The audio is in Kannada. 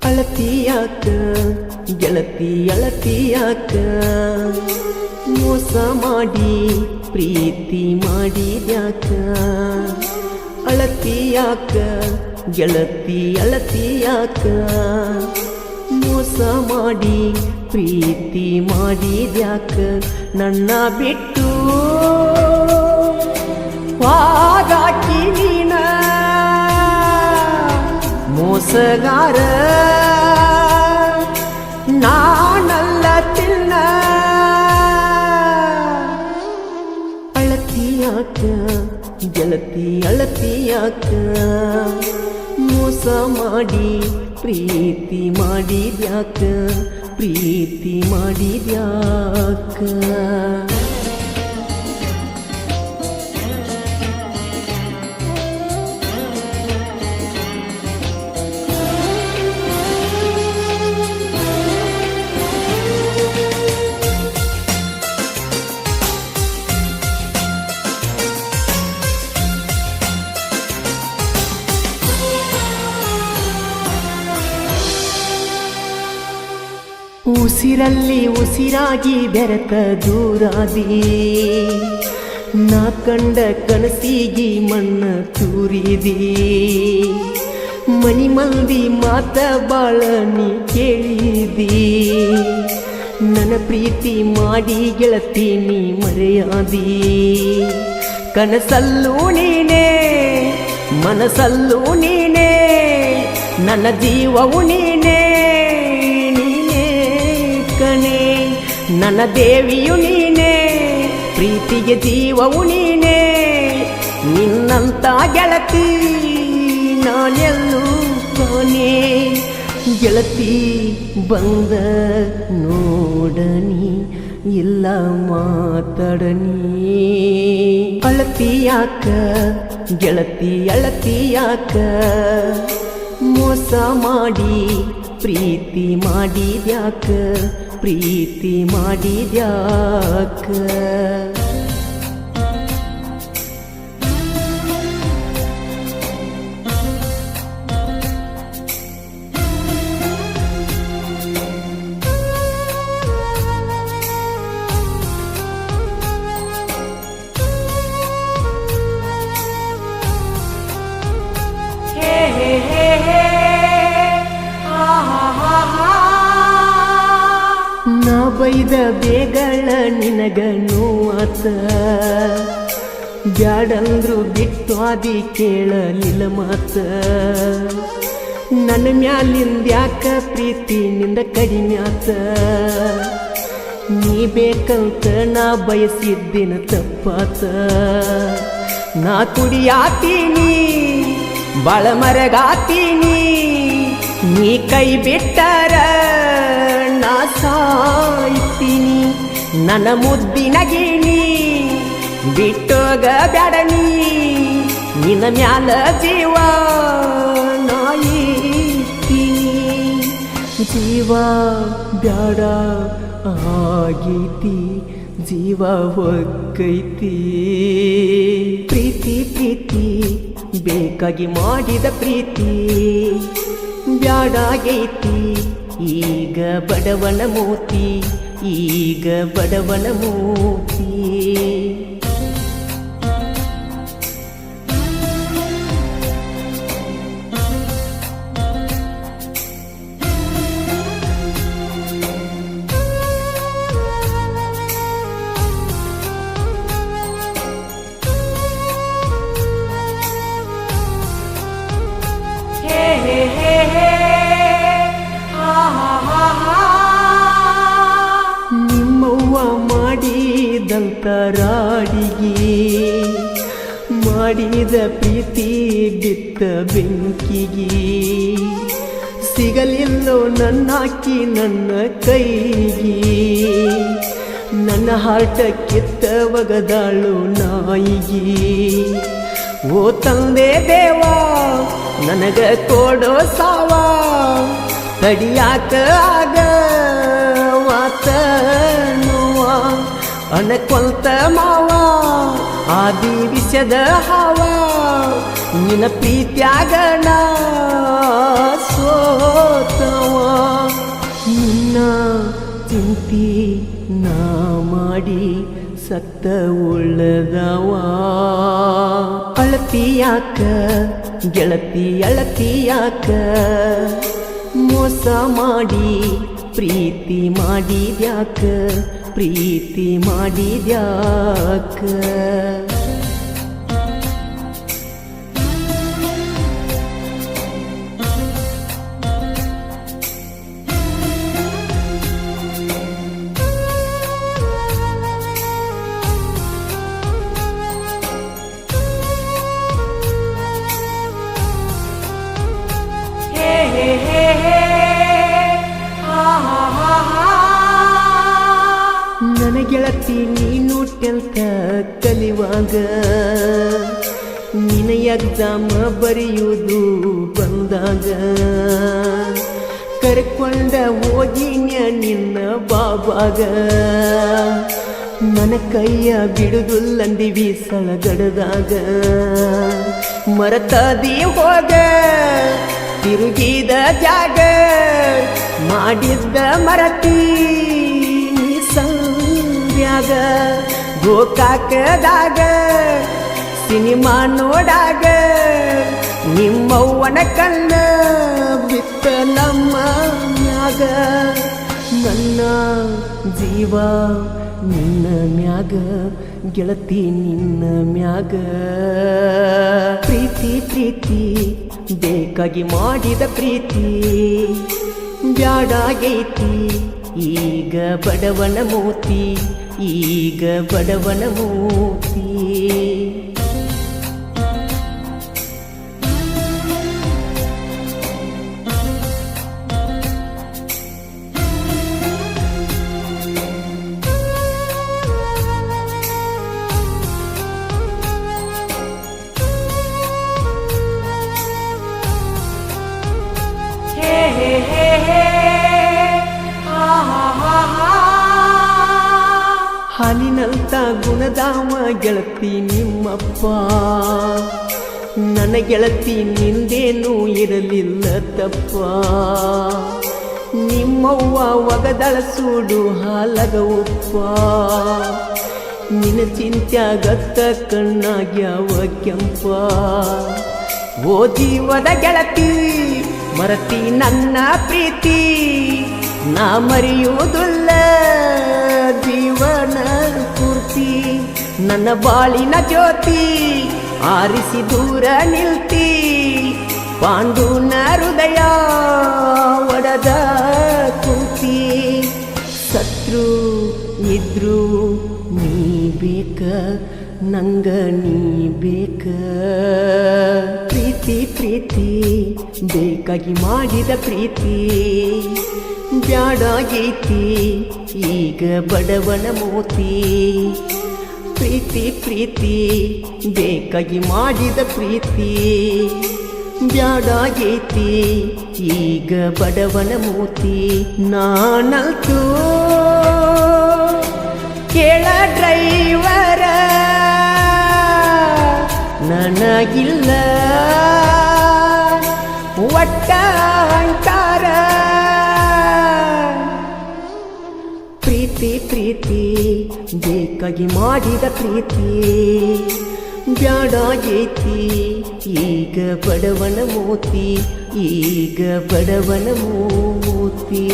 ಅಳತಿಯಾಕ ಗೆಳತಿ ಅಳತಿಯಾಕ ಮೋಸ ಮಾಡಿ ಪ್ರೀತಿ ಮಾಡಿದ್ಯಾಕ ಅಳತಿಯಾಕ ಗೆಳತಿ ಅಳತಿಯಾಕ ಮೋಸ ಮಾಡಿ ಪ್ರೀತಿ ಮಾಡಿದ್ಯಾಕ ನನ್ನ ಬಿಟ್ಟು ವಾಗಾಕಿ ನೀನ ಮೋಸಗಾರ ನಾನಲ್ಲ ತಿನ್ನ ಅಳತಿಯಾಕ ಗೆಳತಿ ಅಳತಿಯಾಕ ಮೋಸ ಮಾಡಿ ಪ್ರೀತಿ ಮಾಡಿದ್ಯಾಕ ಪ್ರೀತಿ ಮಾಡಿದ್ಯಾಕ ಉಸಿರಲ್ಲಿ ಉಸಿರಾಗಿ ಬೆರೆತ ದೂರಾದಿ ನಾ ಕಂಡ ಕನಸಿಗಿ ಮಣ್ಣ ತೂರಿದಿ ಮನಿ ಮಂದಿ ಮಾತ ಬಾಳ ನೀ ಕೇಳಿದಿ ನನ್ನ ಪ್ರೀತಿ ಮಾಡಿ ಗೆಳತಿ ನೀ ಮರೆಯಾದಿ ಕನಸಲ್ಲೂ ನೀನೇ ಮನಸಲ್ಲೂ ನೀನೇ ನನ್ನ ಜೀವವು ನೀನೇ ನನ್ನ ದೇವಿಯು ನೀನೇ ಪ್ರೀತಿಗೆ ಜೀವವು ನೀನೇ ನಿನ್ನಂತ ಗೆಳತಿ ನಾನೆಲ್ಲೂ ಕಾಣೆ ಗೆಳತಿ ಬಂದ ನೋಡನಿ ಇಲ್ಲ ಮಾತಾಡನಿ ಅಳತಿಯಾಕ ಗೆಳತಿ ಅಳತಿಯಾಕ ಮೋಸ ಮಾಡಿ ಪ್ರೀತಿ ಮಾಡಿದ್ಯಾಕ ಪ್ರೀತಿ ಮಾಡಿದ್ಯಾಕ ನಾ ಬೈದ ಬೇಗಳ ನಿನಗ ನೋವಾತ ಬ್ಯಾಡಂದ್ರು ಬಿಟ್ಟು ಆದಿ ಕೇಳಲಿಲ್ಲ ಮಾತ ನನ್ನ ಮ್ಯಾಲಿಂದ್ಯಾಕ ಪ್ರೀತಿ ನಿಂದ ಕಡಿಮೆ ಆತ ನೀ ಬೇಕಂತ ನಾ ಬಯಸಿದ್ದಿನ ತಪ್ಪಾತ ನಾ ಕುಡಿಯಾತೀನಿ ಬಾಳ ಮರಗಾತೀನಿ ನೀ ಕೈ ಬಿಟ್ಟರ ನಾ ಸಾಯ್ತೀನಿ ನನ್ನ ಮುದ್ದಿನ ಗಿಣಿ ಬಿಟ್ಟೋಗ ಬ್ಯಾಡನಿ ನಿನ್ನ ಮ್ಯಾಲ ಜೀವ ನಾಯಿತೀನಿ ಜೀವ ಬ್ಯಾಡ ಆಗೈತಿ ಜೀವ ಹೊಕ್ಕೈತಿ ಪ್ರೀತಿ ಪ್ರೀತಿ ಬೇಕಾಗಿ ಮಾಡಿದ ಪ್ರೀತಿ ಬ್ಯಾಡಾಗೈತಿ ಈಗ ಬಡವನ ಮೋತಿ ಈಗ ಬಡವನ ಮೋತಿ ನಿಮ್ಮವ್ವ ಮಾಡಿದಂತ ರಾಡಿಗೆ ಮಾಡಿದ ಪ್ರೀತಿ ಬಿತ್ತ ಬೆಂಕಿಗೆ ಸಿಗಲಿಲ್ಲೋ ನನ್ನಾಕಿ ನನ್ನ ಕೈಗೆ ನನ್ನ ಹಾರ್ಟ ಕಿತ್ತ ಒಗದಾಳು ನಾಯಿಗೆ ಓ ತಂದೆ ದೇವಾ ನನಗ ಕೊಡೋ ಸಾವ ತಡಿಯಾಕ ಆಗ ಮಾತ ನೋವ ಅಣಕೊಂತ ಮಾವ ಆದಿ ವಿಷದ ಹಾವ ನಿನ್ನ ಪ್ರೀತ್ಯಾಗ ನಾ ಸೋತ ಸತ್ತ ಉಳ್ಳದವ ಅಳತಿಯಾಕ ಗೆಳತಿ ಅಳತಿಯಾಕ ಮೋಸ ಮಾಡಿ ಪ್ರೀತಿ ಮಾಡಿದ್ಯಾಕ ಪ್ರೀತಿ ಮಾಡಿದ್ಯಾಕ ನನ್ನ ಗೆಳತಿ ನೀನು 10th ಕಲಿವಾಗ ನಿನ್ನ ಎಕ್ಸಾಮ್ ಬರೆಯುವುದು ಬಂದಾಗ ಕರ್ಕೊಂಡ ಹೋಗಿನ್ಯ ನಿನ್ನ ಬಾಬಾಗ ನನ್ನ ಕೈಯ ಬಿಡುದುಲ್ಲಂದಿವಿ ಸಳಗಡದಾಗ ಮರತದಿ ಹೋಗ ತಿರುಗಿದ ಜಾಗ ಮಾಡಿದ್ದ ಮರತಿ ಸಂಧ್ಯಾಗ ಗೋಕಾಕದಾಗ ಸಿನಿಮಾ ನೋಡಾಗ ನಿಮ್ಮವ್ವನ ಕಣ್ಣ ಬಿತ್ತ ನಮ್ಮ ಮ್ಯಾಗ ನನ್ನ ಜೀವ ನಿನ್ನ ಮ್ಯಾಗ ಗೆಳತಿ ನಿನ್ನ ಮ್ಯಾಗ ಪ್ರೀತಿ ಪ್ರೀತಿ ಬೇಕಾಗಿ ಮಾಡಿದ ಪ್ರೀತಿ ಬ್ಯಾಡಾಗೈತಿ ಈಗ ಬಡವನ ಮೂತಿ ಈಗ ಬಡವನ ಮೂತಿ ಹಾಲಿನಂತ ಗುಣದಾಮ ಗೆಳತಿ ನಿಮ್ಮಪ್ಪ ನನ್ನ ಗೆಳತಿ ನಿಂದೇನೂ ಇರಲಿಲ್ಲ ತಪ್ಪ ನಿಮ್ಮವ್ವ ಒಗದಳ ಸೂಡು ಹಾಲಗ ಉಪ್ಪ ನಿನ್ನ ಚಿಂತ್ಯಾಗತ್ತ ಕಣ್ಣಾಗ್ಯಾವ ಕೆಂಪ ಓ ಜೀವದ ಗೆಳತಿ ಮರತಿ ನನ್ನ ಪ್ರೀತಿ ನಾ ಮರೆಯುವುದಿಲ್ಲ ಜೀವನ ಪೂರ್ತಿ ನನ್ನ ಬಾಳಿನ ಜ್ಯೋತಿ ಆರಿಸಿ ದೂರ ನಿಲ್ತಿ ಪಾಂಡುನ ಹೃದಯ ಒಡದ ಕುಂತಿ ಸತ್ರು ಇದ್ರು ನೀ ಬೇಕ ನಂಗ ನೀ ಬೇಕ ಪ್ರೀತಿ ಪ್ರೀತಿ ಬೇಕಾಗಿ ಮಾಡಿದ ಪ್ರೀತಿ ಬ್ಯಾಡಾಗೈತಿ ಈಗ ಬಡವನ ಮೋತಿ ಪ್ರೀತಿ ಪ್ರೀತಿ ಬೇಕಾಗಿ ಮಾಡಿದ ಪ್ರೀತಿ ಬ್ಯಾಡಾಗೈತಿ ಈಗ ಬಡವನ ಮೋತಿ ನಾನಂತೂ ಕೇಳ ಡ್ರೈವರ ನನಗಿಲ್ಲ ಒಟ್ಟ ಅಂತಾರ ಪ್ರೀತಿ ಪ್ರೀತಿ ಬೇಕಾಗಿ ಮಾಡಿದ ಪ್ರೀತಿ ಬ್ಯಾಡಾಗೈತಿ ಈಗ ಬಡವನ ಮೋತಿ ಈಗ ಬಡವನ ಮೋತಿ